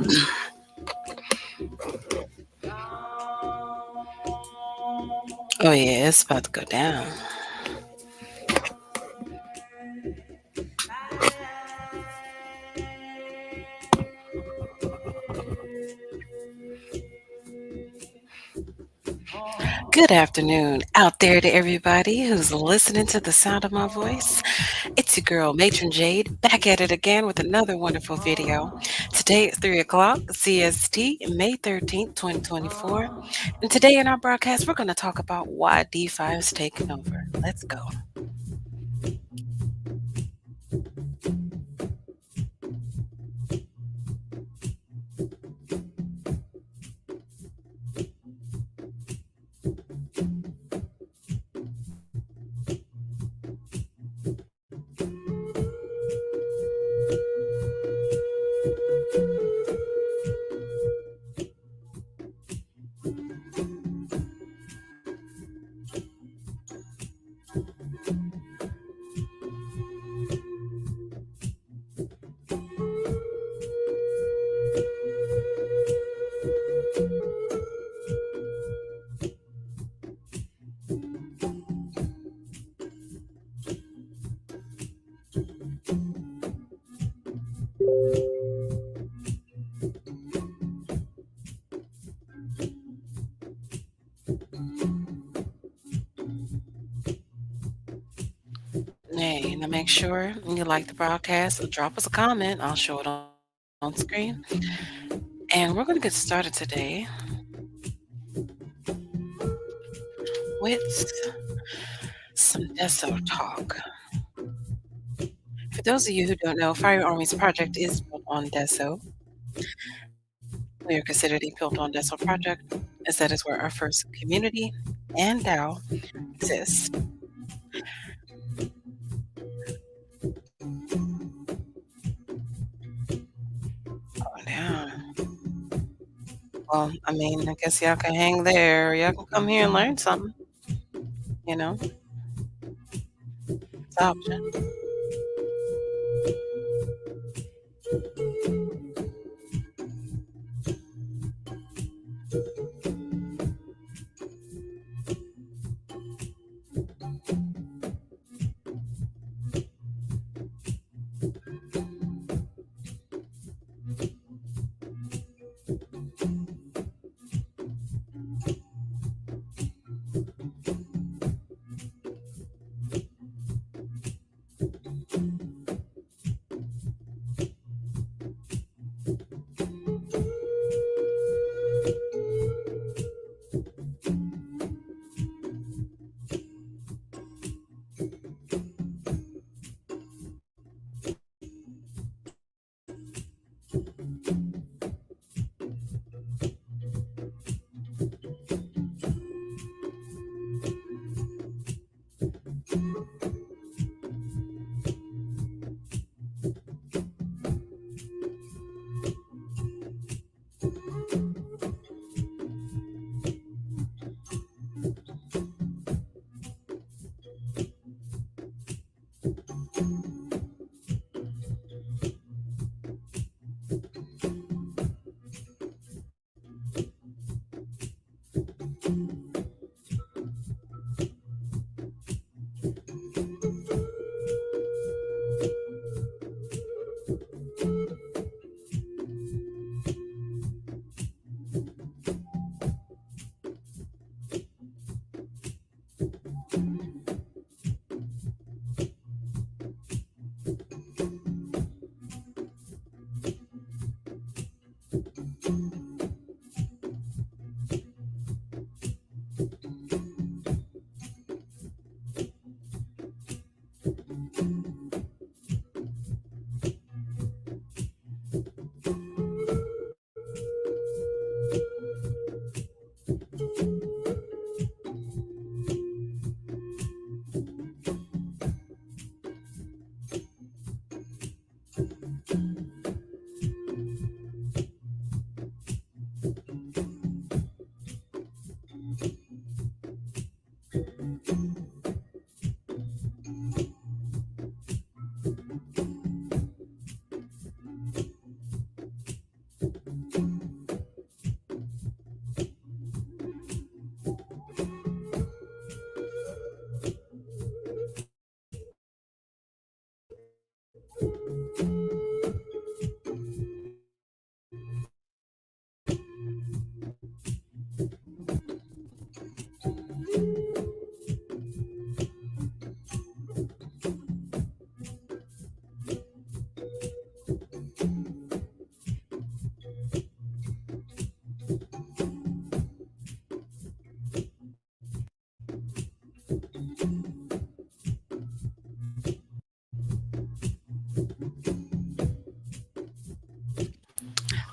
Oh yeah, it's about to go down. Good afternoon out there to everybody who's listening to the sound of my voice. It's your girl, Matron Jade, back at it again with another wonderful video. Today at 3 o'clock CST, May 13th, 2024. And today in our broadcast, we're going to talk about why DeFi is taking over. Let's go. Hey, now make sure you like the broadcast. Drop us a comment. I'll show it on screen. And we're going to get started today with some DESO talk. For those of you who don't know, Fire Army's project is built on DESO. We are considered a built on DESO project, as that is where our first community and DAO exist. Oh, down. Well, I mean, I guess y'all can hang there. Y'all can come here and learn something. You know, it's an option.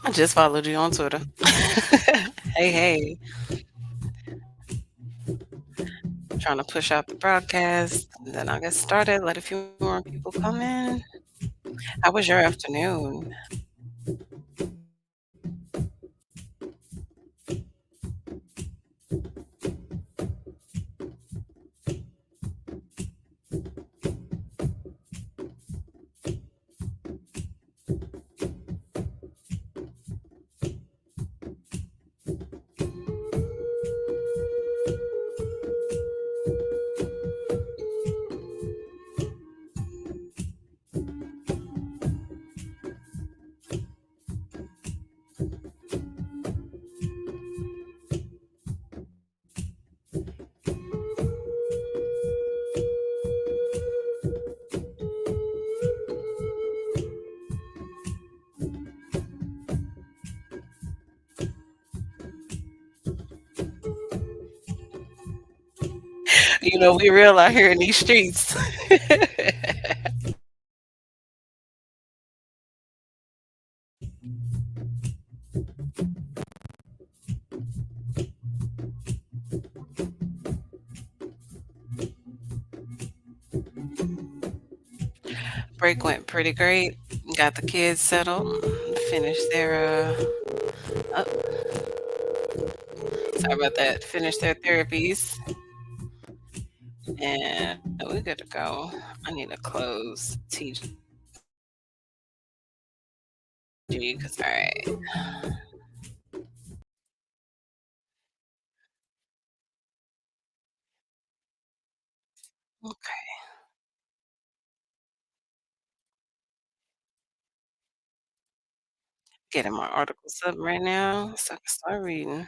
I just followed you on Twitter. Hey, hey, trying to push out the broadcast. Then I'll get started. Let a few more people come in. How was your afternoon? We real out here in these streets. Break went pretty great. Got the kids settled, finished their oh, sorry about that. Finished their therapies, and we good to go. I need to close TG because all right, okay, getting my articles up right now so I can start reading.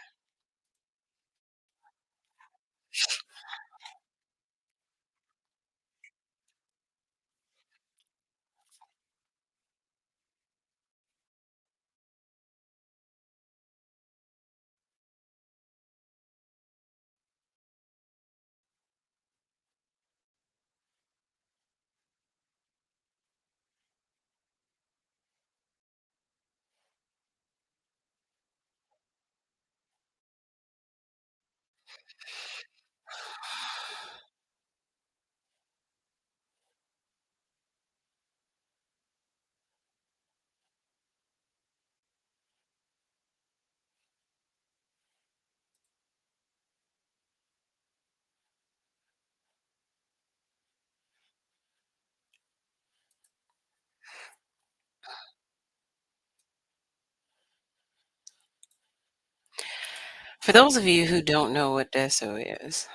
For those of you who don't know what DESO is,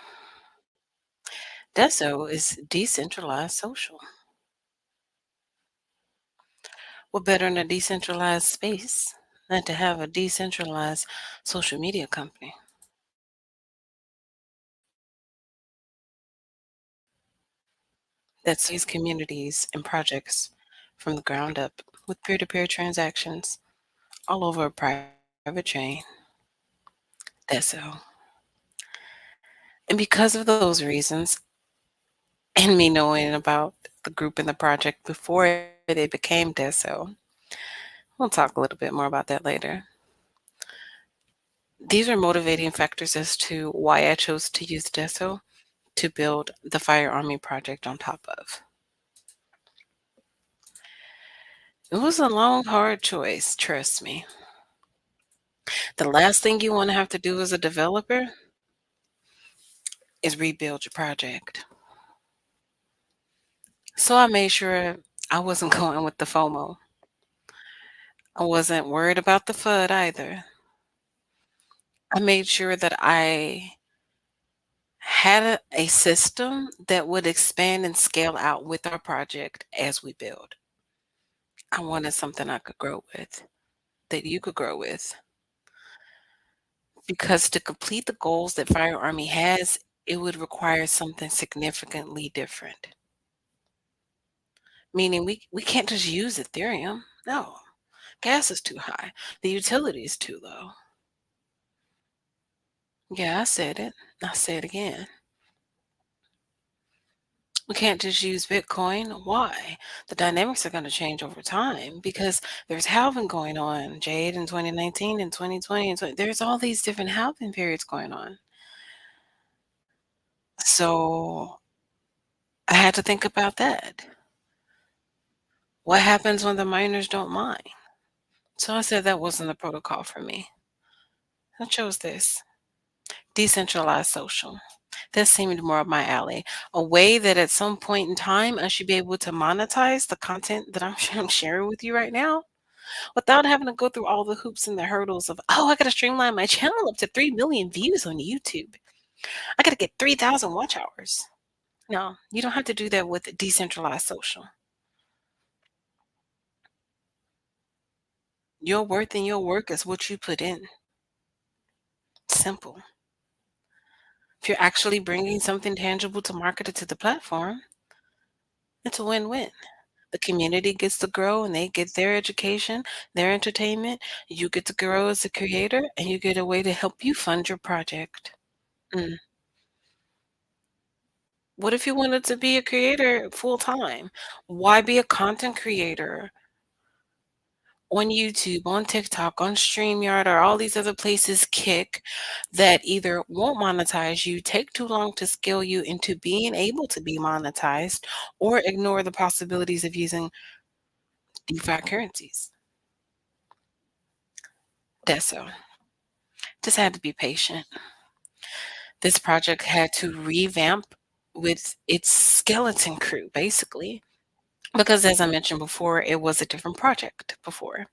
DESO is decentralized social. What better in a decentralized space than to have a decentralized social media company that sees communities and projects from the ground up with peer to peer transactions all over a private chain? DESO. And because of those reasons, and me knowing about the group and the project before they became DESO, we'll talk a little bit more about that later. These are motivating factors as to why I chose to use DESO to build the Fire Army project on top of. It was a long, hard choice, trust me. The last thing you want to have to do as a developer is rebuild your project. So I made sure I wasn't going with the FOMO. I wasn't worried about the FUD either. I made sure that I had a system that would expand and scale out with our project as we build. I wanted something I could grow with, that you could grow with. Because to complete the goals that Fire Army has, it would require something significantly different. Meaning we can't just use Ethereum. No, gas is too high. The utility is too low. Yeah, I said it. I'll say it again. We can't just use Bitcoin. Why? The dynamics are going to change over time because there's halving going on, Jade, in 2019 and 2020 and there's all these different halving periods going on. So I had to think about that. What happens when the miners don't mine? So I said that wasn't the protocol for me. I chose this decentralized social. That seemed more up my alley. A way that at some point in time I should be able to monetize the content that I'm sharing with you right now without having to go through all the hoops and the hurdles of, oh, I got to streamline my channel up to 3 million views on YouTube. I got to get 3,000 watch hours. No, you don't have to do that with decentralized social. Your worth and your work is what you put in. Simple. If you're actually bringing something tangible to market it to the platform, it's a win-win. The community gets to grow and they get their education, their entertainment. You get to grow as a creator and you get a way to help you fund your project. Mm. What if you wanted to be a creator full time? Why be a content creator on YouTube, on TikTok, on StreamYard, or all these other places kick that either won't monetize you, take too long to scale you into being able to be monetized, or ignore the possibilities of using DeFi currencies? DESO. Just had to be patient. This project had to revamp with its skeleton crew, basically, because as I mentioned before, it was a different project before.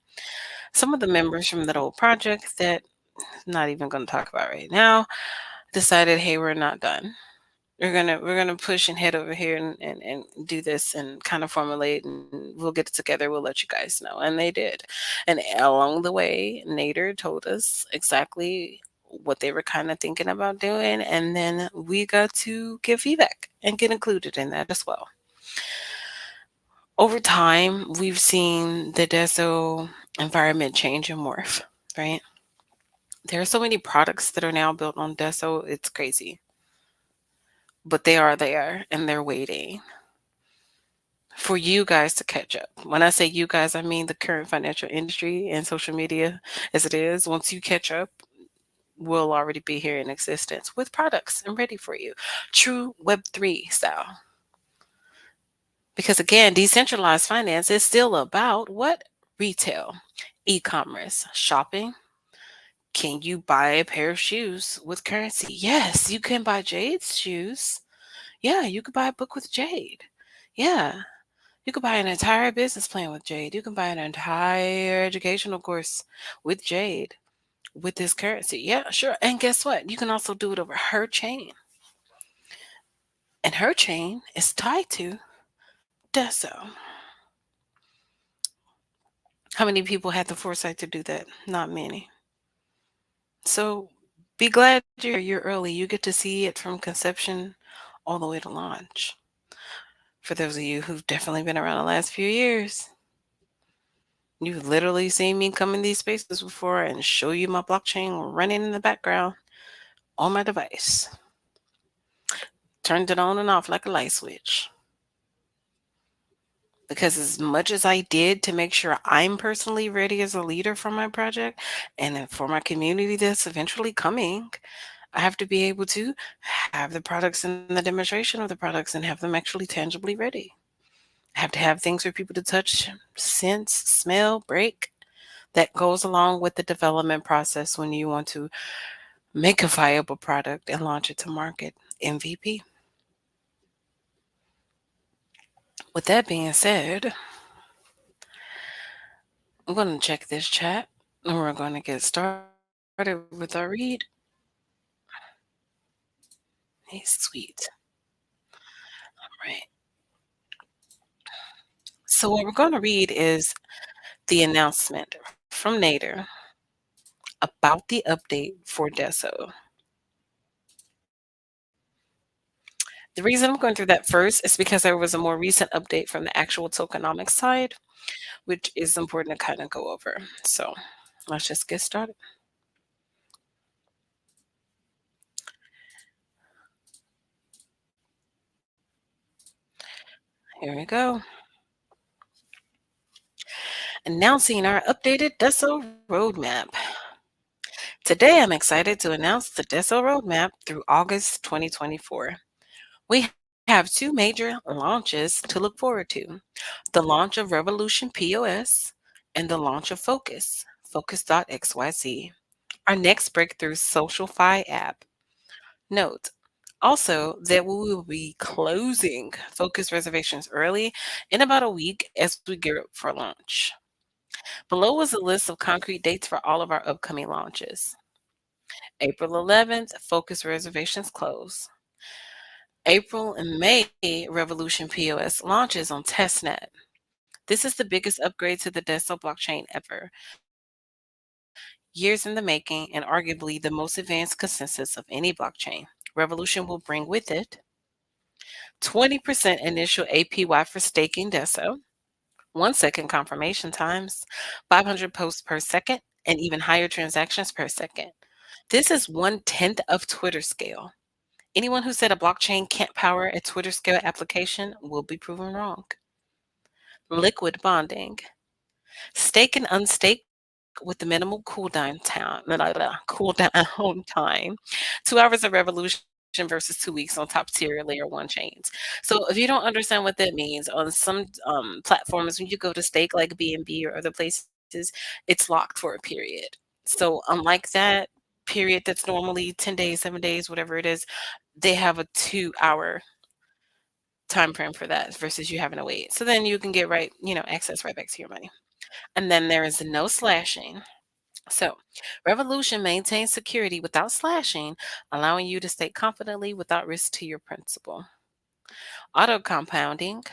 Some of the members from that old project that I'm not even going to talk about right now decided, hey, we're not done. We're gonna push and head over here and do this and kind of formulate and we'll get it together. We'll let you guys know. And they did. And along the way, Nader told us exactly what they were kind of thinking about doing. And then we got to give feedback and get included in that as well. Over time, we've seen the DESO environment change and morph, right? There are so many products that are now built on DESO, it's crazy. But they are there and they're waiting for you guys to catch up. When I say you guys, I mean the current financial industry and social media as it is. Once you catch up, we'll already be here in existence with products and ready for you. True Web3 style. Because again, decentralized finance is still about what? Retail, e commerce, shopping. Can you buy a pair of shoes with currency? Yes, you can buy Jade's shoes. Yeah, you could buy a book with Jade. Yeah, you could buy an entire business plan with Jade. You can buy an entire educational course with Jade with this currency. Yeah, sure. And guess what? You can also do it over her chain. And her chain is tied to DESO. How many people had the foresight to do that? Not many. So be glad you're early. You get to see it from conception all the way to launch. For those of you who've definitely been around the last few years, you've literally seen me come in these spaces before and show you my blockchain running in the background on my device. Turned it on and off like a light switch. Because as much as I did to make sure I'm personally ready as a leader for my project and then for my community that's eventually coming, I have to be able to have the products and the demonstration of the products and have them actually tangibly ready. I have to have things for people to touch, sense, smell, break. That goes along with the development process when you want to make a viable product and launch it to market. MVP. With that being said, I'm going to check this chat and we're going to get started with our read. Hey, sweet. All right. So, what we're going to read is the announcement from Nader about the update for DESO. The reason I'm going through that first is because there was a more recent update from the actual tokenomics side, which is important to kind of go over. So, let's just get started. Here we go. Announcing our updated DESO roadmap. Today, I'm excited to announce the DESO roadmap through August 2024. We have two major launches to look forward to: the launch of Revolution POS and the launch of Focus.xyz, our next breakthrough social fi app. Note also that we will be closing Focus reservations early in about a week as we gear up for launch. Below is a list of concrete dates for all of our upcoming launches. April 11th, Focus reservations close. April and May, Revolution POS launches on testnet. This is the biggest upgrade to the DESO blockchain ever, years in the making, and arguably the most advanced consensus of any blockchain. Revolution will bring with it 20% initial APY for staking DESO, 1 second confirmation times, 500 posts per second, and even higher transactions per second. This is 1/10 of Twitter scale. Anyone who said a blockchain can't power a Twitter scale application will be proven wrong. Liquid bonding. Stake and unstake with the minimal cool down time. 2 hours of revolution versus 2 weeks on top tier layer one chains. So if you don't understand what that means, on some platforms, when you go to stake like BNB or other places, it's locked for a period. So unlike that period that's normally 10 days, 7 days, whatever it is, they have a 2 hour time frame for that versus you having to wait. So then you can get access right back to your money. And then there is no slashing. So, Revolution maintains security without slashing, allowing you to stake confidently without risk to your principal. Auto compounding.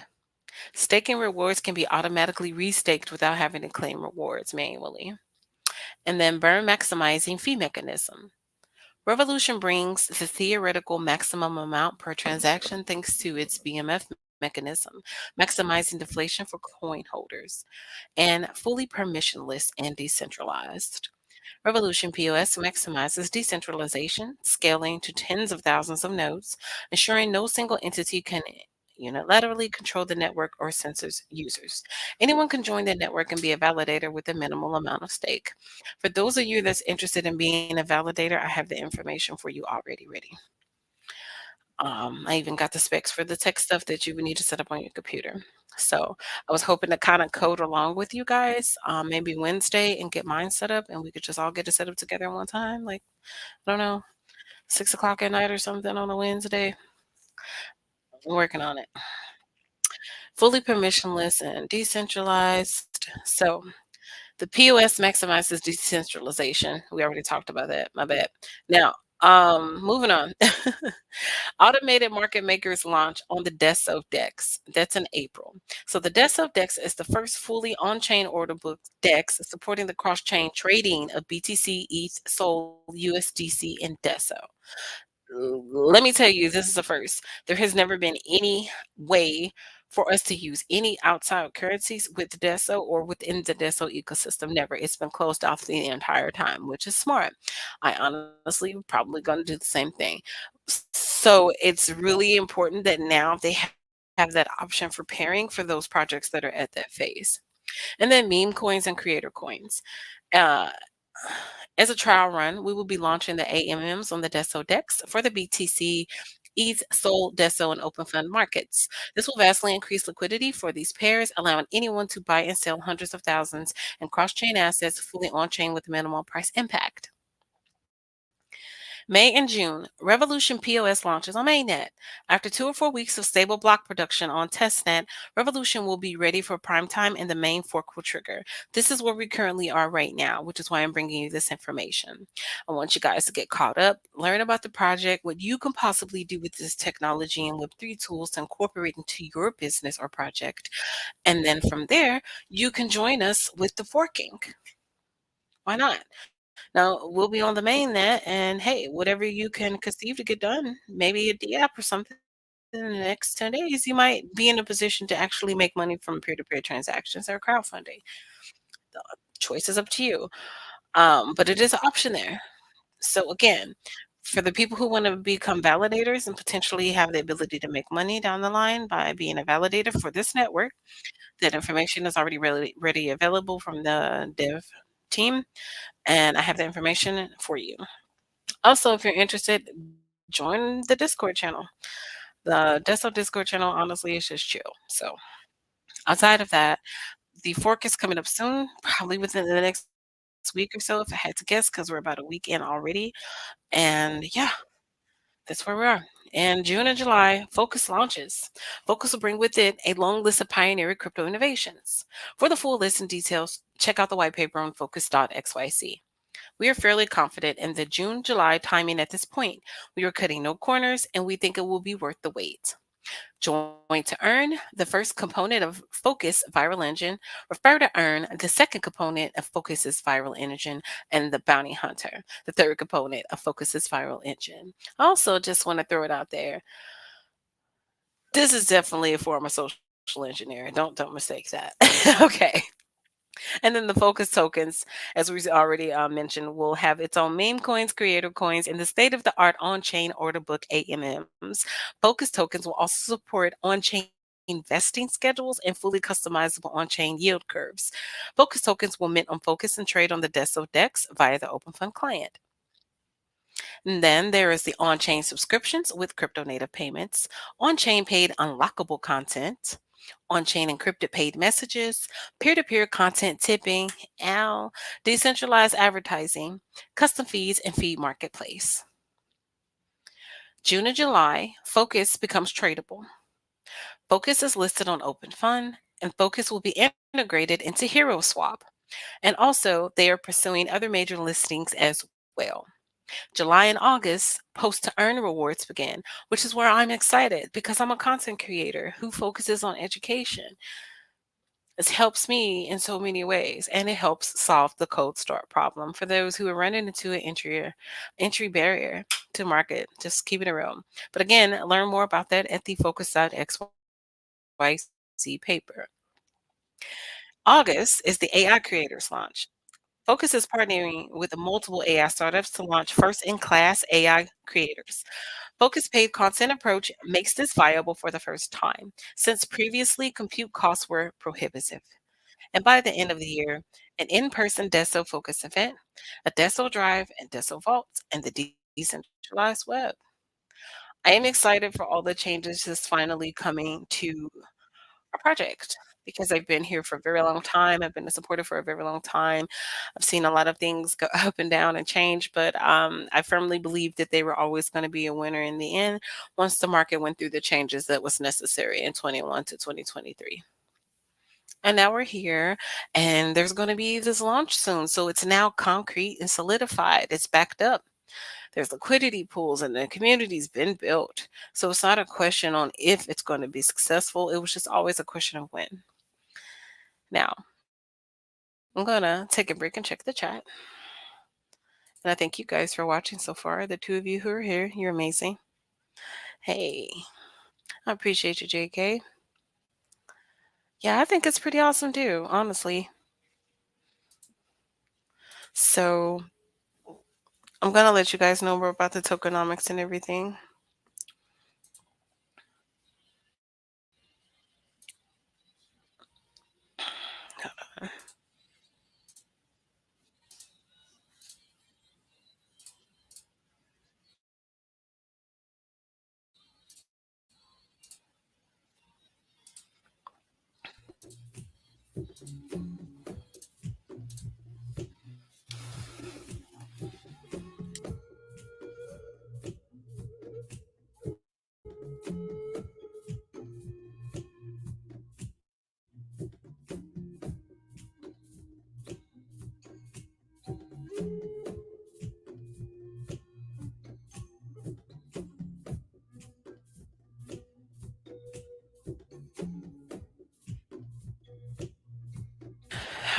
Staking rewards can be automatically restaked without having to claim rewards manually. And then burn maximizing fee mechanism. Revolution brings the theoretical maximum amount per transaction thanks to its BMF mechanism, maximizing deflation for coin holders, and fully permissionless and decentralized. Revolution POS maximizes decentralization, scaling to tens of thousands of nodes, ensuring no single entity can unilaterally control the network or censors users. Anyone can join the network and be a validator with a minimal amount of stake. For those of you that's interested in being a validator, I have the information for you already ready. I even got the specs for the tech stuff that you would need to set up on your computer. So I was hoping to kind of code along with you guys, maybe Wednesday, and get mine set up, and we could just all get it set up together at one time. Like, I don't know, 6 o'clock at night or something on a Wednesday. I'm working on it. Fully permissionless and decentralized. So the POS maximizes decentralization. We already talked about that. My bad. Now, moving on. Automated market makers launch on the DESO DEX. That's in April. So the DESO DEX is the first fully on-chain order book DEX supporting the cross-chain trading of BTC, ETH, SOL, USDC, and DESO. Let me tell you, this is a first. There has never been any way for us to use any outside currencies with DESO or within the DESO ecosystem. Never. It's been closed off the entire time, which is smart. I honestly probably going to do the same thing. So it's really important that now they have that option for pairing for those projects that are at that phase. And then meme coins and creator coins. Uh, as a trial run, we will be launching the AMMs on the DESO DEX for the BTC, ETH, SOL, DESO, and open fund markets. This will vastly increase liquidity for these pairs, allowing anyone to buy and sell hundreds of thousands in cross chain assets fully on chain with minimal price impact. May and June, Revolution POS launches on mainnet. After 2 or 4 weeks of stable block production on testnet, Revolution will be ready for prime time and the main fork will trigger. This is where we currently are right now, which is why I'm bringing you this information. I want you guys to get caught up, learn about the project, what you can possibly do with this technology and Web3 tools to incorporate into your business or project. And then from there, you can join us with the forking. Why not? Now we'll be on the main net, and hey, whatever you can conceive to get done, maybe a DApp or something in the next 10 days, you might be in a position to actually make money from peer-to-peer transactions or crowdfunding. The choice is up to you. But it is an option there. So again, For the people who want to become validators and potentially have the ability to make money down the line by being a validator for this network, that information is already ready available from the dev team, and I have the information for you. Also, if you're interested, join the Discord channel. The DESO Discord channel, honestly, is just chill. So, outside of that, the fork is coming up soon, probably within the next week or so, if I had to guess, because we're about a week in already. And yeah, that's where we are. In June and July, Focus launches. Focus will bring with it a long list of pioneering crypto innovations. For the full list and details, check out the white paper on focus.xyz. We are fairly confident in the June July timing at this point. We are cutting no corners and we think it will be worth the wait. Join to earn the first component of Focus Viral Engine, refer to earn the second component of Focus's Viral Engine, and the Bounty Hunter, the third component of Focus's Viral Engine. I also just want to throw it out there. This is definitely a form of social engineering. Don't mistake that. Okay. And then the focus tokens, as we already mentioned, will have its own meme coins, creator coins, and the state of the art on chain order book AMMs. Focus tokens will also support on chain investing schedules and fully customizable on chain yield curves. Focus tokens will mint on Focus and trade on the DESO DEX via the Open Fund client. And then there is the on chain subscriptions with crypto native payments, on chain paid unlockable content, on chain encrypted paid messages, peer to peer content tipping, OW, decentralized advertising, custom feeds, and feed marketplace. June and July, Focus becomes tradable. Focus is listed on Open Fund, and Focus will be integrated into Hero Swap. And also, they are pursuing other major listings as well. July and August, post to earn rewards begin, which is where I'm excited because I'm a content creator who focuses on education. This helps me in so many ways, and it helps solve the cold start problem for those who are running into an entry barrier to market. Just keeping it real. But again, learn more about that at the focus.xyz paper. August is the AI creators launch. Focus is partnering with multiple AI startups to launch first in class AI creators. Focus paid content approach makes this viable for the first time, since previously compute costs were prohibitive. And by the end of the year, an in person DESO focus event, a DESO drive, and DESO vault, and the decentralized web. I am excited for all the changes that's finally coming to our project because I've been here for a very long time. I've been a supporter for a very long time. I've seen a lot of things go up and down and change, but I firmly believe that they were always going to be a winner in the end once the market went through the changes that was necessary in 21 to 2023. And now we're here, and there's going to be this launch soon. So it's now concrete and solidified. It's backed up. There's liquidity pools, and the community's been built. So it's not a question on if it's going to be successful. It was just always a question of when. Now, I'm going to take a break and check the chat. And I thank you guys for watching so far. The two of you who are here, you're amazing. Hey, I appreciate you, JK. Yeah, I think it's pretty awesome too, honestly. So I'm going to let you guys know more about the tokenomics and everything.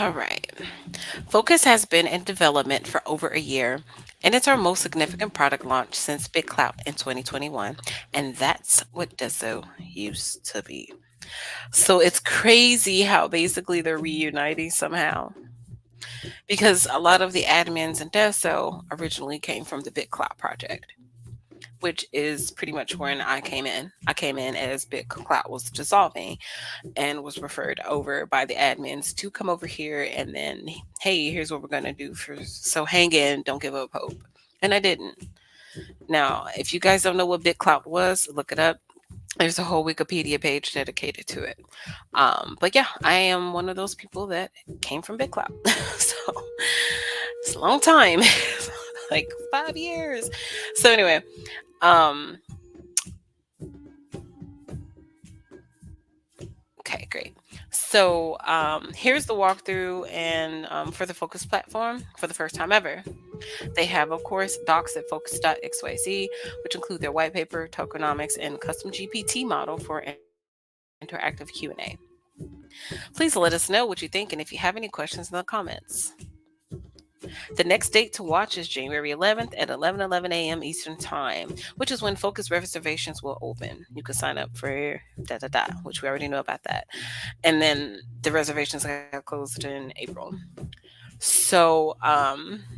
All right. Focus has been in development for over a year, and it's our most significant product launch since Big Clout in 2021. And that's what DESO used to be. So it's crazy how basically they're reuniting somehow because a lot of the admins in DESO originally came from the Big Clout project. which is pretty much when I came in. I came in as Big Cloud was dissolving and was referred over by the admins to come over here and then, hey, here's what we're going to do for, so hang in, don't give up hope. And I didn't. Now, if you guys don't know what Big Cloud was, look it up. There's a whole Wikipedia page dedicated to it. But yeah, I am one of those people that came from Big Cloud. So it's a long time, like 5 years. So anyway, um, okay, great. So here's the walkthrough and for the Focus platform for the first time ever. They have, of course, docs at focus.xyz, which include their white paper, tokenomics, and custom GPT model for interactive Q&A. Please let us know what you think and if you have any questions in the comments. The next date to watch is January 11th at 11:11 a.m. Eastern Time, which is when Focus reservations will open. You can sign up for da da da, which we already know about that. And then the reservations have closed in April. So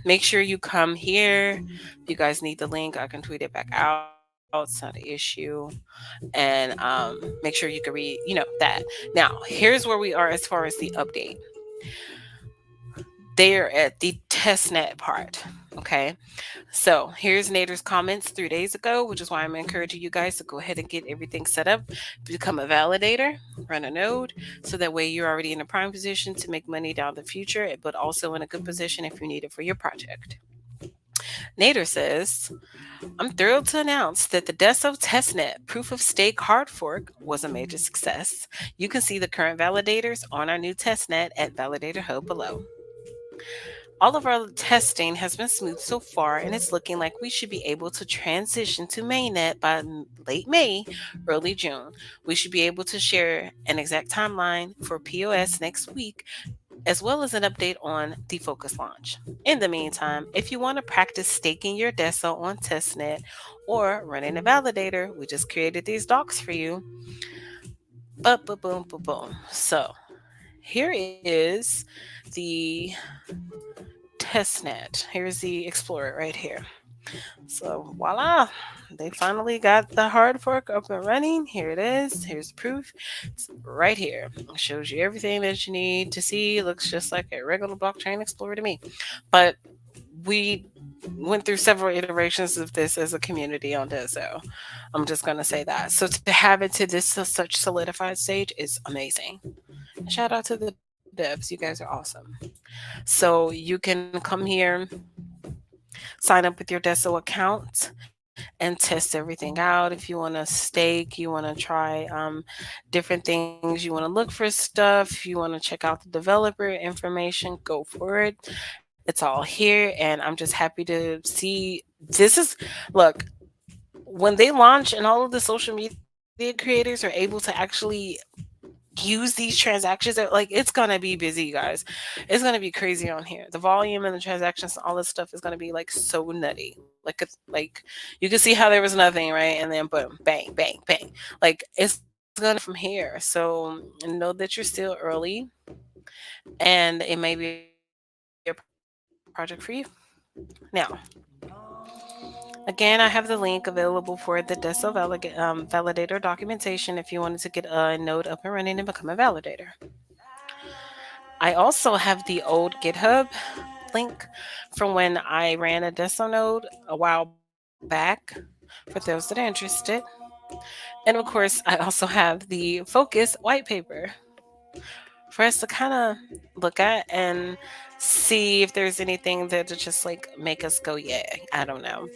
make sure you come here. If you guys need the link, I can tweet it back out. It's not an issue. And make sure you can read, that. Now, here's where we are as far as the update. They're at the testnet part. Okay. So here's Nader's comments 3 days ago, which is why I'm encouraging you guys to go ahead and get everything set up, become a validator, run a node, so that way you're already in a prime position to make money down the future, but also in a good position if you need it for your project. Nader says, I'm thrilled to announce that the DESO testnet proof of stake hard fork was a major success. You can see the current validators on our new testnet at Validator Hub below. All of our testing has been smooth so far, and it's looking like we should be able to transition to mainnet by late May, early June. We should be able to share an exact timeline for POS next week, as well as an update on the Focus launch. In the meantime, if you want to practice staking your DESO on testnet or running a validator, we just created these docs for you. Boom, boom, boom, boom. So here is the testnet. Here's the Explorer right here. So voila, they finally got the hard fork up and running. Here it is. Here's the proof. It's right here. It shows you everything that you need to see. It looks just like a regular blockchain Explorer to me. But we went through several iterations of this as a community on DESO. I'm just going to say that. So to have it to this such solidified stage is amazing. Shout out to the devs. You guys are awesome. So you can come here, sign up with your DESO account, and test everything out. If you want to stake, you want to try different things, you want to look for stuff, you want to check out the developer information, go for it. It's all here, and I'm just happy to see. This is, look, when they launch and all of the social media creators are able to actually use these transactions, it's gonna be busy, you guys. It's gonna be crazy on here. The volume and the transactions, all this stuff is gonna be like so nutty. Like you can see how there was nothing, right? And then boom, bang, bang, bang. Like it's gonna be from here. So know that you're still early, and it may be a project for you. Now, again, I have the link available for the DESO validator documentation if you wanted to get a node up and running and become a validator. I also have the old GitHub link from when I ran a DESO node a while back for those that are interested. And of course, I also have the Focus white paper for us to kind of look at and see if there's anything that would just like make us go, yeah, I don't know.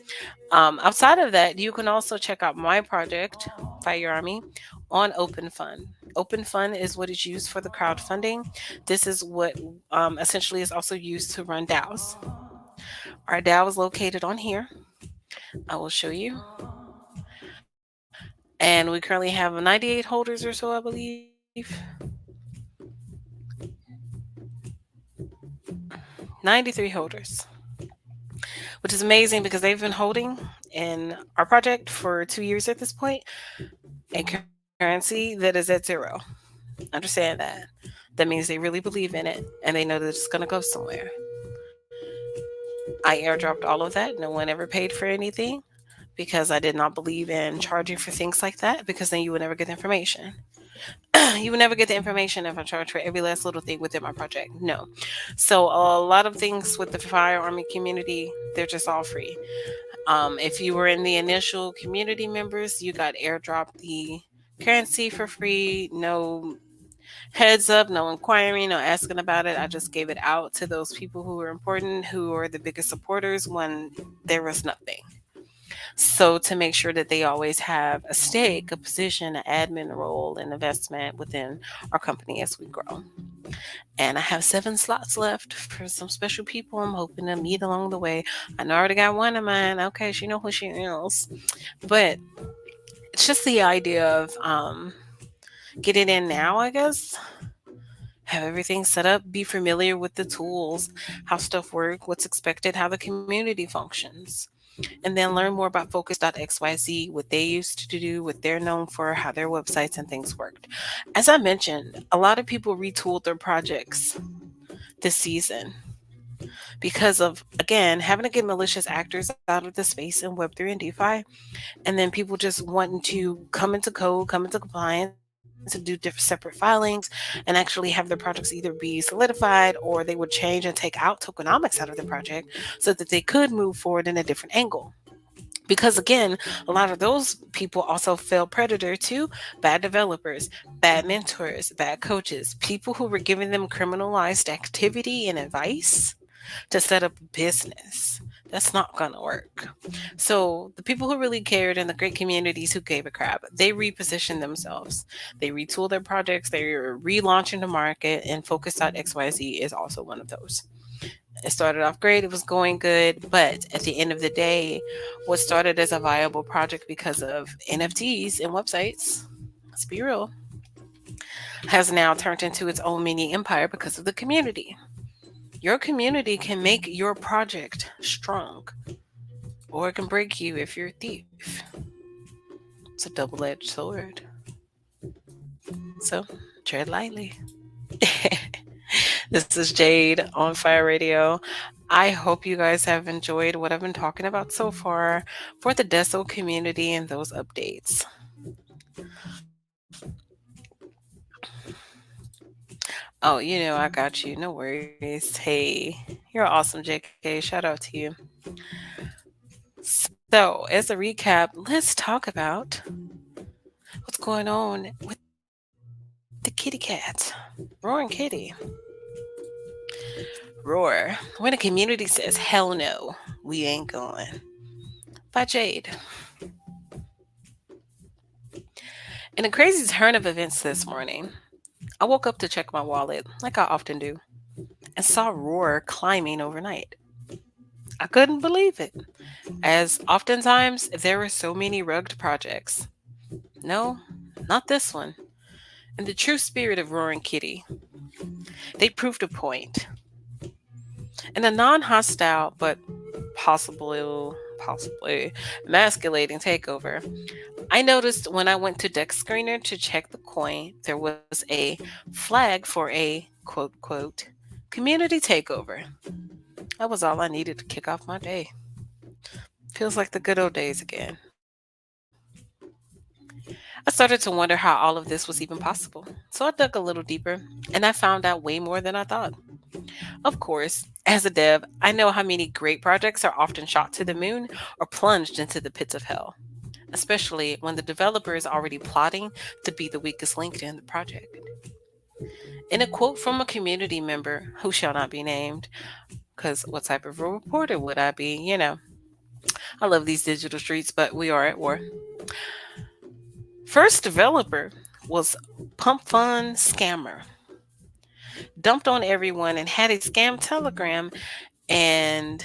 Outside of that, you can also check out my project, Fire Army, on Open Fund. Open Fund is what is used for the crowdfunding. This is what essentially is also used to run DAOs. Our DAO is located on here. I will show you. And we currently have 98 holders or so, I believe. 93 holders, which is amazing because they've been holding in our project for 2 years at this point a currency that is at zero. Understand that. That means they really believe in it and they know that it's going to go somewhere. I airdropped all of that. No one ever paid for anything. because I did not believe in charging for things like that, because then you would never get the information. You would never get the information if I charge for every last little thing within my project. No. So a lot of things with the Fire Army community, they're just all free. If you were in the initial community members, you got airdropped the currency for free. No heads up, no inquiry, no asking about it. I just gave it out to those people who were important, who were the biggest supporters when there was nothing. So to make sure that they always have a stake, a position, an admin role, an investment within our company as we grow. And I have 7 slots left for some special people I'm hoping to meet along the way. I know I already got one of mine. Okay, she know who she is. But it's just the idea of get it in now, I guess. Have everything set up, be familiar with the tools, how stuff work, what's expected, how the community functions, and then learn more about Focus.xyz, what they used to do, what they're known for, how their websites and things worked. As I mentioned, a lot of people retooled their projects this season because of, again, having to get malicious actors out of the space in Web3 and DeFi, and then people just wanting to come into code, come into compliance, and do different separate filings, and actually have their projects either be solidified, or they would change and take out tokenomics out of their project so that they could move forward in a different angle. Because again, a lot of those people also fell predator to bad developers, bad mentors, bad coaches, people who were giving them criminalized activity and advice to set up a business. That's not going to work. So, the people who really cared and the great communities who gave a crap, they repositioned themselves. They retooled their projects, they're relaunching the market, and Focus.xyz is also one of those. It started off great, it was going good, but at the end of the day, what started as a viable project because of NFTs and websites, let's be real, has now turned into its own mini empire because of the community. Your community can make your project strong, or it can break you if you're a thief. It's a double edged sword. So tread lightly. This is Jade on Fire Radio. I hope you guys have enjoyed what I've been talking about so far for the DESO community and those updates. Oh, I got you. No worries. Hey, you're awesome, JK. Shout out to you. So, as a recap, let's talk about what's going on with the kitty cat. Roaring Kitty. Roar. When the community says, hell no, we ain't going. By Jade. In a crazy turn of events this morning, I woke up to check my wallet, like I often do, and saw Roar climbing overnight. I couldn't believe it, as oftentimes there were so many rugged projects. No, not this one. In the true spirit of Roaring Kitty, they proved a point. In a non-hostile but possibly emasculating takeover, I noticed when I went to Deck Screener to check the coin, there was a flag for a quote community takeover. That was all I needed to kick off my day. Feels like the good old days again. I started to wonder how all of this was even possible. So I dug a little deeper and I found out way more than I thought. Of course, as a dev, I know how many great projects are often shot to the moon or plunged into the pits of hell, especially when the developer is already plotting to be the weakest link in the project. In a quote from a community member who shall not be named, because what type of a reporter would I be? I love these digital streets, but we are at war. First developer was Pump Fun Scammer. Dumped on everyone and had a scam telegram, and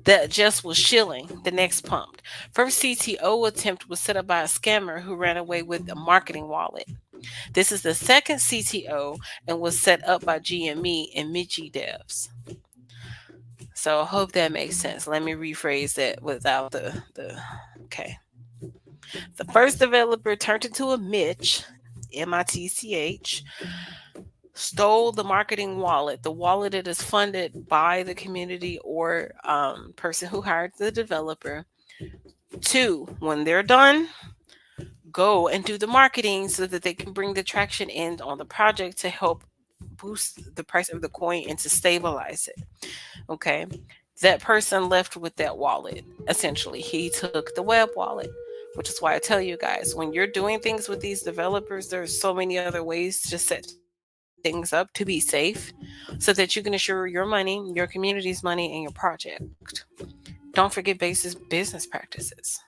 that just was shilling the next pumped. First CTO attempt was set up by a scammer who ran away with a marketing wallet. This is the second CTO and was set up by GME and Michi devs. So I hope that makes sense. Let me rephrase that without the okay. The first developer turned into a Mitch, MITCH, stole the marketing wallet, the wallet that is funded by the community or person who hired the developer, Two, when they're done, go and do the marketing so that they can bring the traction in on the project to help boost the price of the coin and to stabilize it. Okay. That person left with that wallet. Essentially, he took the web wallet, which is why I tell you guys when you're doing things with these developers, there's so many other ways to set things up to be safe so that you can assure your money, your community's money, and your project. Don't forget basic business practices.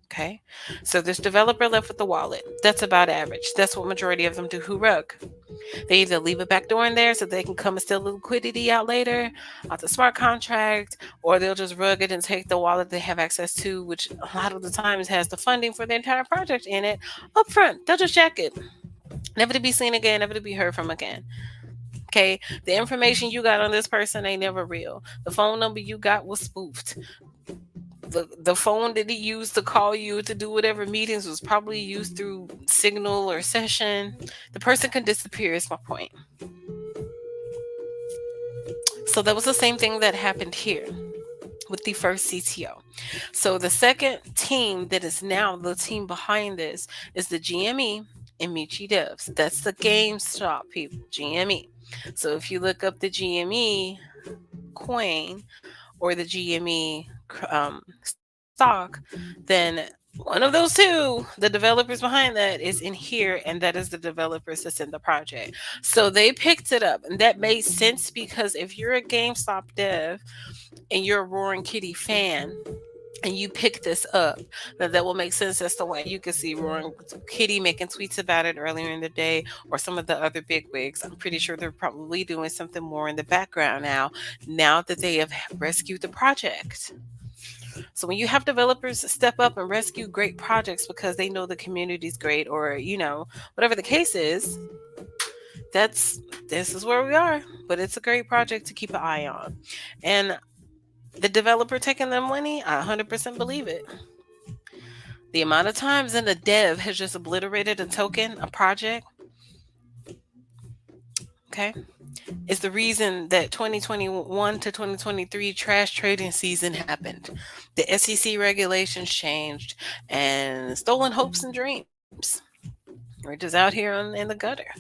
Okay. So this developer left with the wallet. That's about average. That's what majority of them do who rug. They either leave it back door in there so they can come and steal the liquidity out later, out the smart contract, or they'll just rug it and take the wallet they have access to, which a lot of the times has the funding for the entire project in it up front. They'll just check it. Never to be seen again, never to be heard from again. Okay, the information you got on this person ain't never real. The phone number you got was spoofed. The phone that he used to call you to do whatever meetings was probably used through Signal or Session. The person can disappear, is my point. So that was the same thing that happened here with the first CTO. So the second team that is now the team behind this is the GME and Michi Devs. That's the GameStop people, GME. So if you look up the GME coin or the GME stock, then one of those two, the developers behind that, is in here, and that is the developers that's in the project. So they picked it up, and that made sense because if you're a GameStop dev and you're a Roaring Kitty fan, and you pick this up, then that will make sense as to why you could see Roaring Kitty making tweets about it earlier in the day, or some of the other big wigs. I'm pretty sure they're probably doing something more in the background now that they have rescued the project. So when you have developers step up and rescue great projects because they know the community's great, or whatever the case is, that's this is where we are. But it's a great project to keep an eye on. And the developer taking their money, I 100% believe it. The amount of times then the dev has just obliterated a token, a project, okay, is the reason that 2021 to 2023 trash trading season happened. The SEC regulations changed, and stolen hopes and dreams. We're just out here in the gutter.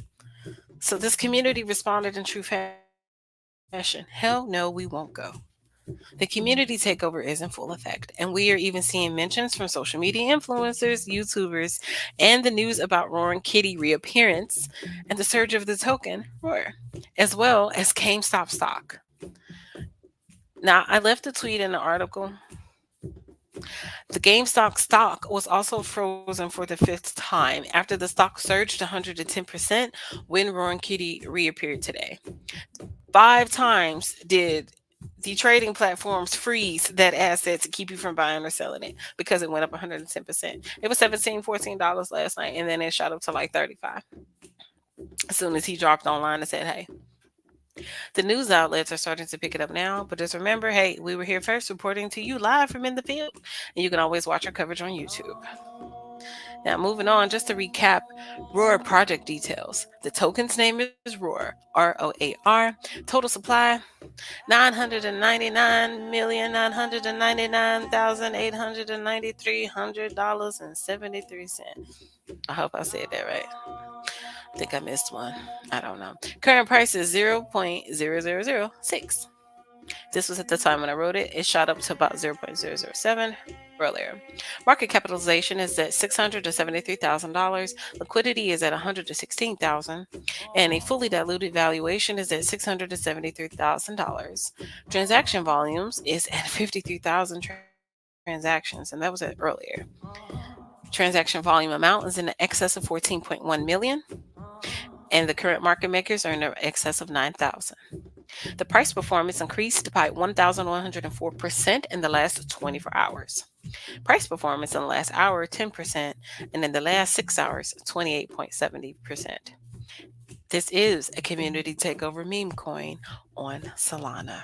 So this community responded in true fashion. Hell no, we won't go. The community takeover is in full effect, and we are even seeing mentions from social media influencers, YouTubers, and the news about Roaring Kitty reappearance and the surge of the token Roar, as well as GameStop stock. Now, I left a tweet in the article. The GameStop stock was also frozen for the fifth time after the stock surged 110% when Roaring Kitty reappeared today. 5 times did the trading platforms freeze that asset to keep you from buying or selling it because it went up 110%. It was $14 last night, and then it shot up to like 35 as soon as he dropped online and said, hey. The news outlets are starting to pick it up now, but just remember, hey, we were here first reporting to you live from in the field, and you can always watch our coverage on YouTube. Now, moving on, just to recap Roar project details. The token's name is Roar, ROAR. Total supply, 999,999,893.73. I hope I said that right. I think I missed one. I don't know. Current price is 0.0006. This was at the time when I wrote it. It shot up to about 0.007 earlier. Market capitalization is at $673,000. Liquidity is at $116,000, and a fully diluted valuation is at $673,000. Transaction volumes is at 53,000 transactions, and that was at earlier. Transaction volume amount is in excess of 14.1 million, and the current market makers are in excess of 9,000. The price performance increased by 1,104% in the last 24 hours. Price performance in the last hour, 10%, and in the last 6 hours, 28.70%. This is a community takeover meme coin on Solana.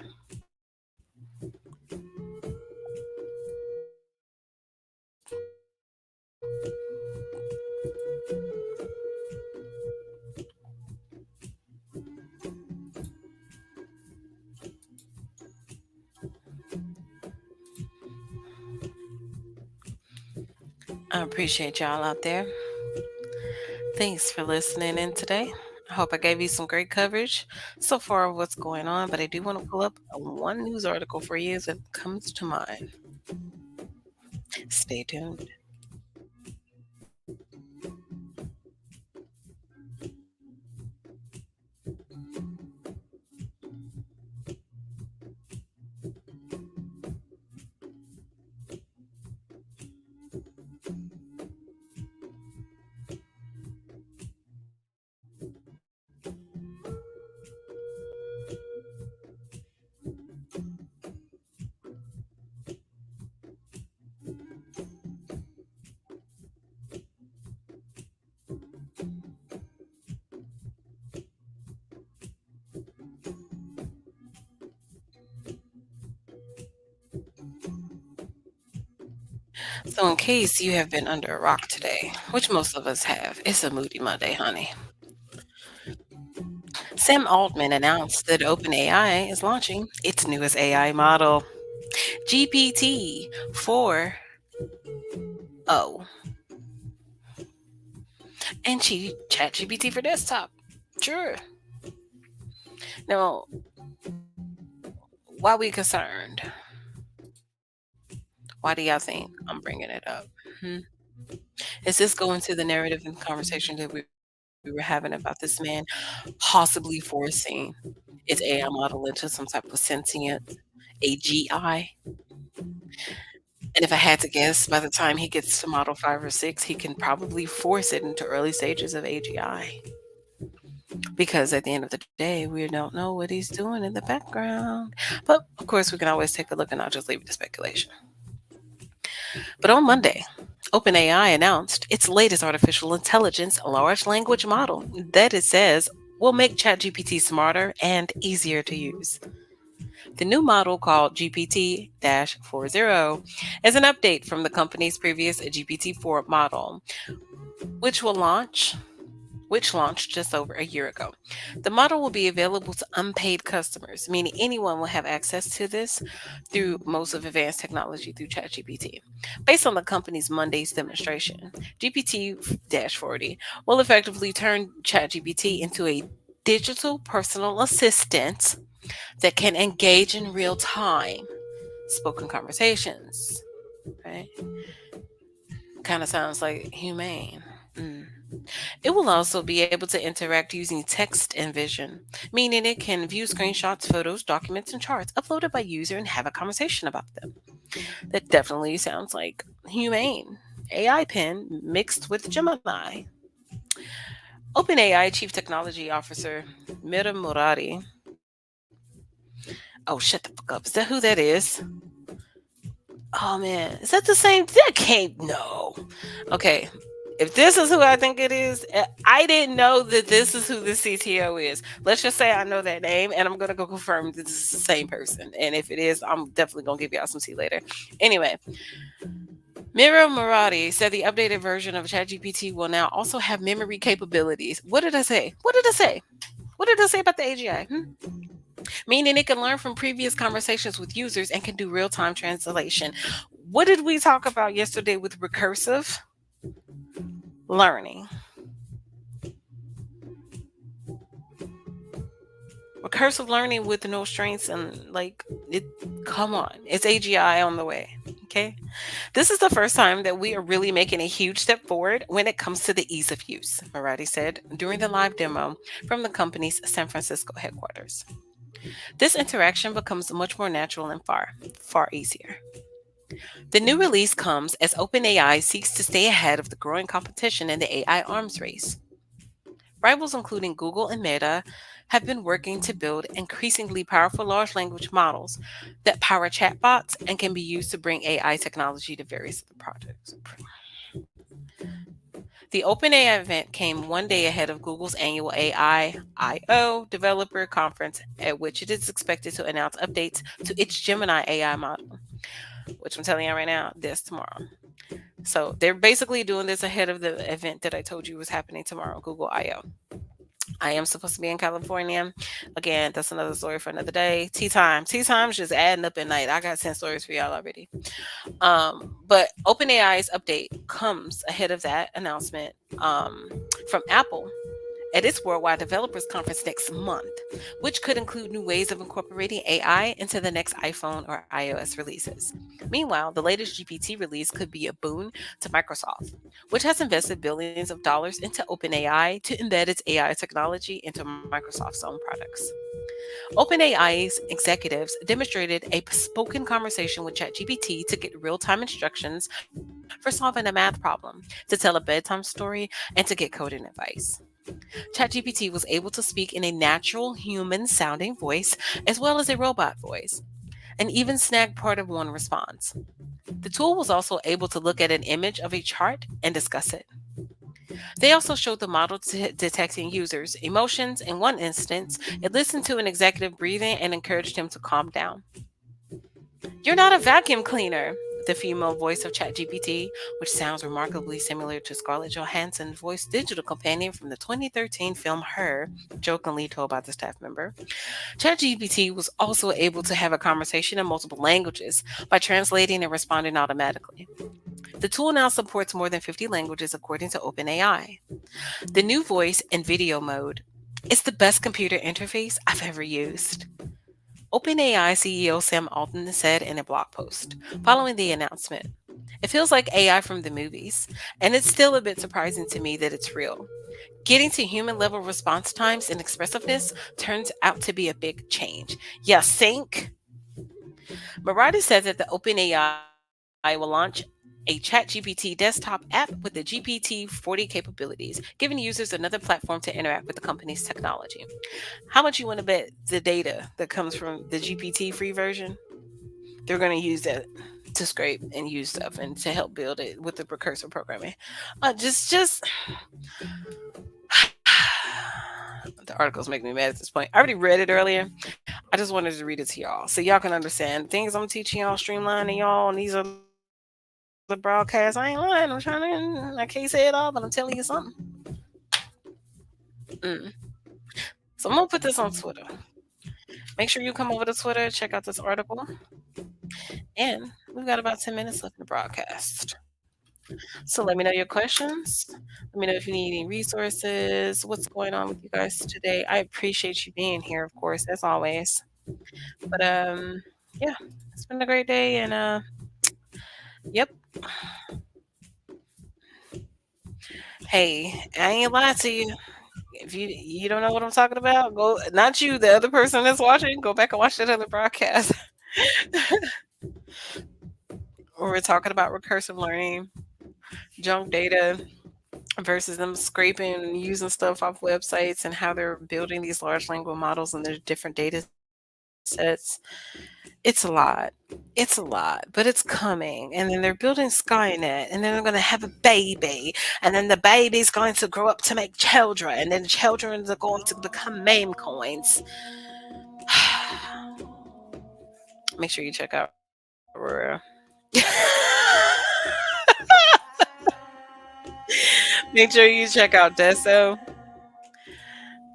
I appreciate y'all out there. Thanks for listening in today. I hope I gave you some great coverage so far of what's going on, but I do want to pull up one news article for you as it comes to mind. Stay tuned. So, in case you have been under a rock today, which most of us have, it's a moody Monday, honey. Sam Altman announced that OpenAI is launching its newest AI model, GPT 4.0, and ChatGPT for desktop. Sure. Now, why we concerned? Why do y'all think I'm bringing it up? Hmm? Is this going to the narrative and conversation that we were having about this man possibly forcing its AI model into some type of sentient AGI? And if I had to guess, by the time he gets to Model 5 or 6, he can probably force it into early stages of AGI. Because at the end of the day, we don't know what he's doing in the background. But of course, we can always take a look and not just leave it to speculation. But on Monday, OpenAI announced its latest artificial intelligence large language model that it says will make ChatGPT smarter and easier to use. The new model, called GPT 40, is an update from the company's previous GPT 4 model, which launched just over a year ago. The model will be available to unpaid customers, meaning anyone will have access to this through most of advanced technology through ChatGPT. Based on the company's Monday's demonstration, GPT 40 will effectively turn ChatGPT into a digital personal assistant that can engage in real time spoken conversations. Right? Kind of sounds like humane. Mm. It will also be able to interact using text and vision, meaning it can view screenshots, photos, documents, and charts uploaded by user and have a conversation about them. That definitely sounds like humane. AI pen mixed with Gemini. OpenAI Chief Technology Officer Mira Murati. Oh, shut the fuck up. Is that who that is? Oh man, is that the same? That can't. No. Okay. If this is who I think it is, I didn't know that this is who the CTO is. Let's just say I know that name, and I'm gonna go confirm that this is the same person. And if it is, I'm definitely gonna give y'all some tea later. Anyway, Mira Murati said the updated version of ChatGPT will now also have memory capabilities. What did I say? What did I say? What did I say about the AGI? Meaning it can learn from previous conversations with users and can do real time translation. What did we talk about yesterday with recursive learning? Recursive learning with no strengths and like it. Come on, it's AGI on the way. Okay, this is the first time that we are really making a huge step forward when it comes to the ease of use, Marathi said during the live demo from the company's San Francisco headquarters. This interaction becomes much more natural and far easier. The new release comes as OpenAI seeks to stay ahead of the growing competition in the AI arms race. Rivals including Google and Meta have been working to build increasingly powerful large language models that power chatbots and can be used to bring AI technology to various other projects. The OpenAI event came one day ahead of Google's annual AI I/O developer conference, at which it is expected to announce updates to its Gemini AI model, which I'm telling you right now, this tomorrow. So they're basically doing this ahead of the event that I told you was happening tomorrow, Google I/O. I am supposed to be in California. Again, that's another story for another day. Tea time. Tea time's just adding up at night. I got 10 stories for y'all already. But OpenAI's update comes ahead of that announcement from Apple at its Worldwide Developers Conference next month, which could include new ways of incorporating AI into the next iPhone or iOS releases. Meanwhile, the latest GPT release could be a boon to Microsoft, which has invested billions of dollars into OpenAI to embed its AI technology into Microsoft's own products. OpenAI's executives demonstrated a spoken conversation with ChatGPT to get real time instructions for solving a math problem, to tell a bedtime story, and to get coding advice. ChatGPT was able to speak in a natural human sounding voice as well as a robot voice, and even snag part of one response. The tool was also able to look at an image of a chart and discuss it. They also showed the model detecting users' emotions. In one instance, it listened to an executive breathing and encouraged him to calm down. You're not a vacuum cleaner, the female voice of ChatGPT, which sounds remarkably similar to Scarlett Johansson's voice digital companion from the 2013 film Her, jokingly told by the staff member. ChatGPT was also able to have a conversation in multiple languages by translating and responding automatically. The tool now supports more than 50 languages according to OpenAI. The new voice and video mode is the best computer interface I've ever used. OpenAI CEO Sam Altman said in a blog post following the announcement. It feels like AI from the movies, and it's still a bit surprising to me that it's real. Getting to human level response times and expressiveness turns out to be a big change. Yeah, sync. Maradi said that the OpenAI will launch a ChatGPT desktop app with the GPT-40 capabilities, giving users another platform to interact with the company's technology. How much you want to bet the data that comes from the GPT free version? They're going to use that to scrape and use stuff and to help build it with the recursive programming. Just the articles make me mad at this point. I already read it earlier. I just wanted to read it to y'all so y'all can understand things I'm teaching y'all, streamlining y'all, and these other broadcasts. I ain't lying. I can't say it all, but I'm telling you something. Mm. So I'm gonna put this on Twitter. Make sure you come over to Twitter, check out this article, and we've got about 10 minutes left in the broadcast. So let me know your questions. Let me know if you need any resources. What's going on with you guys today? I appreciate you being here, of course, as always. But yeah, it's been a great day, and yep. Hey, I ain't lying to you. If you don't know what I'm talking about, go not you, the other person that's watching, go back and watch that other broadcast. Where we're talking about recursive learning, junk data versus them scraping and using stuff off websites and how they're building these large language models and there's different data sets. It's a lot. It's a lot, but it's coming. And then they're building Skynet, and then they're going to have a baby, and then the baby's going to grow up to make children, and then the children are going to become meme coins. Make sure you check out Aurora. Make sure you check out DESO.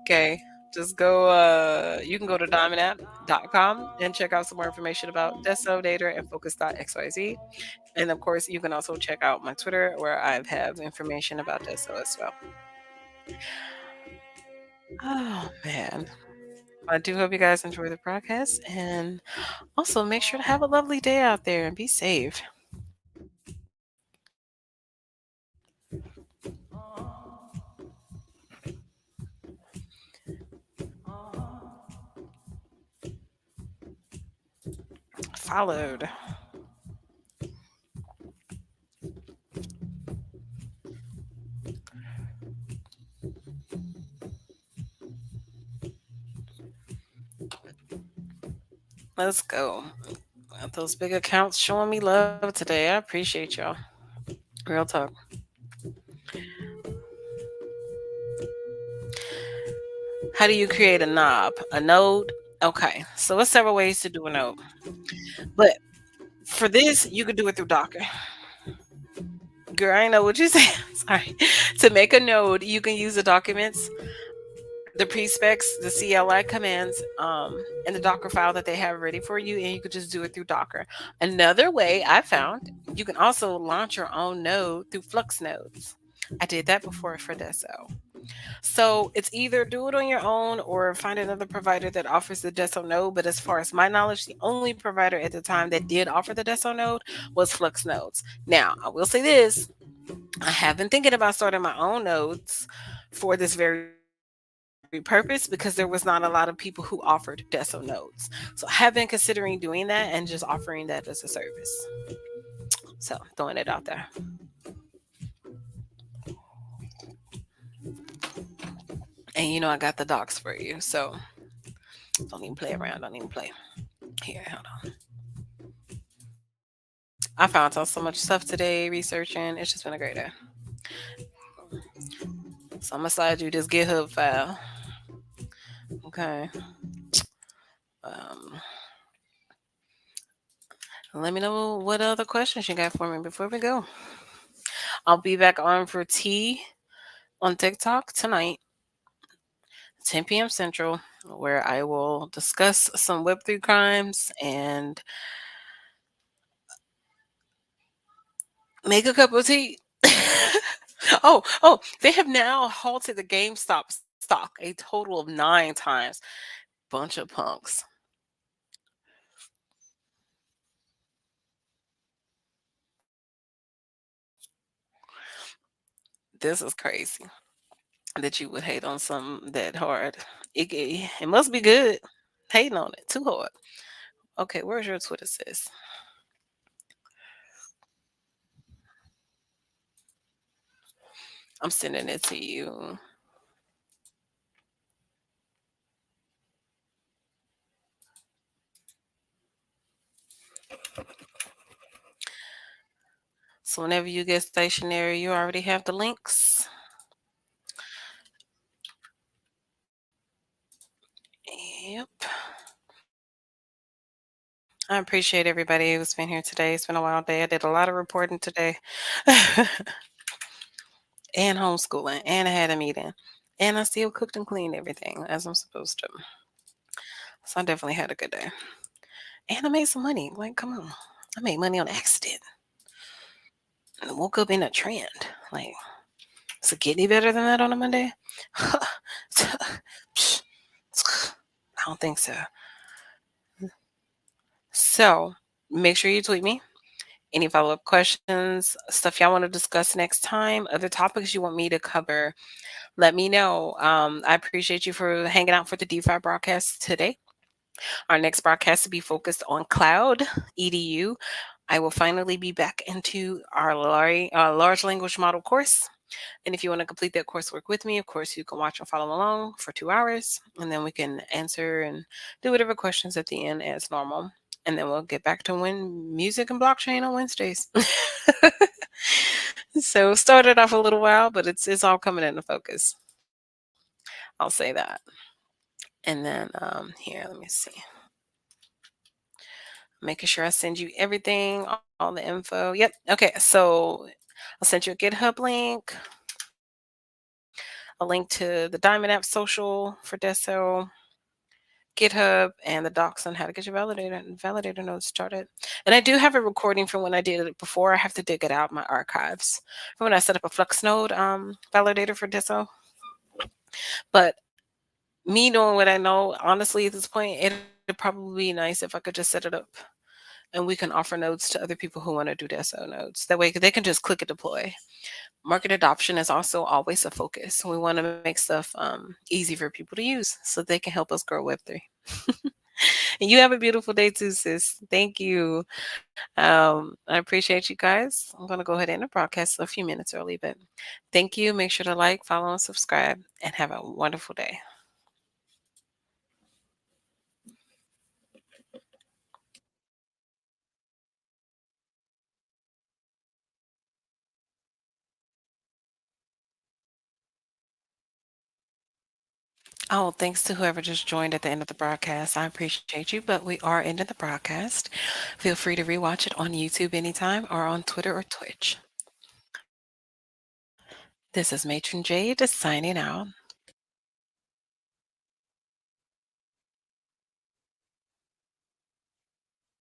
Okay. Just go, you can go to diamondapp.com and check out some more information about DESO data and focus.xyz. And of course, you can also check out my Twitter where I have information about DESO as well. Oh, man. I do hope you guys enjoy the broadcast. And also make sure to have a lovely day out there and be safe. Followed. Let's go. Those big accounts showing me love today. I appreciate y'all. Real talk. How do you create a knob? A node? Okay. So there's several ways to do a node. But for this, you could do it through Docker. Girl, I know what you said. Sorry. To make a node, you can use the documents the pre-specs, the CLI commands, in the Docker file that they have ready for you, and you could just do it through Docker. Another way I found, you can also launch your own node through Flux nodes. I did that before for DESO. So it's either do it on your own or find another provider that offers the DESO node. But as far as my knowledge, the only provider at the time that did offer the DESO node was Flux nodes. Now, I will say this, I have been thinking about starting my own nodes for this very purpose because there was not a lot of people who offered DESO nodes. So I have been considering doing that and just offering that as a service. So throwing it out there. And you know I got the docs for you. So don't even play around. Don't even play. Here, hold on. I found out so much stuff today researching. It's just been a great day. So I'm gonna slide you this GitHub file. Okay. Um, Let me know what other questions you got for me before we go. I'll be back on for tea on TikTok tonight, 10 p.m. Central, where I will discuss some Web3 crimes and make a cup of tea. They have now halted the GameStop stock a total of 9 times. Bunch of punks. This is crazy that you would hate on something that hard. It must be good. Hating on it too hard. Okay, where's your Twitter, sis? I'm sending it to you. So whenever you get stationary, you already have the links. Yep. I appreciate everybody who's been here today. It's been a wild day. I did a lot of reporting today. And homeschooling. And I had a meeting. And I still cooked and cleaned everything as I'm supposed to. So I definitely had a good day. And I made some money. Like, come on. I made money on accident. And I woke up in a trend. Like, does it get any better than that on a Monday? I don't think so. So make sure you tweet me. Any follow up questions, stuff y'all want to discuss next time, other topics you want me to cover, let me know. I appreciate you for hanging out for the DeFi broadcast today. Our next broadcast will be focused on cloud EDU. I will finally be back into our large language model course. And if you want to complete that coursework with me, of course, you can watch and follow along for 2 hours, and then we can answer and do whatever questions at the end as normal. And then we'll get back to music and blockchain on Wednesdays. So started off a little while, but it's all coming into focus. I'll say that. And then here, let me see. Making sure I send you everything, all the info. Yep. Okay. So I'll send you a GitHub link, a link to the Diamond App social for DESO, GitHub, and the docs on how to get your validator nodes started. And I do have a recording from when I did it before. I have to dig it out my archives from when I set up a Flux node validator for DESO. But me knowing what I know, honestly, at this point, it'd probably be nice if I could just set it up and we can offer nodes to other people who want to do DESO nodes. That way they can just click and deploy. Market adoption is also always a focus. We want to make stuff easy for people to use so they can help us grow Web3. And you have a beautiful day too, sis. Thank you. I appreciate you guys. I'm going to go ahead and end the broadcast a few minutes early, but thank you. Make sure to like, follow, and subscribe, and have a wonderful day. Oh, thanks to whoever just joined at the end of the broadcast. I appreciate you, but we are ending the broadcast. Feel free to rewatch it on YouTube anytime or on Twitter or Twitch. This is Matron Jade signing out.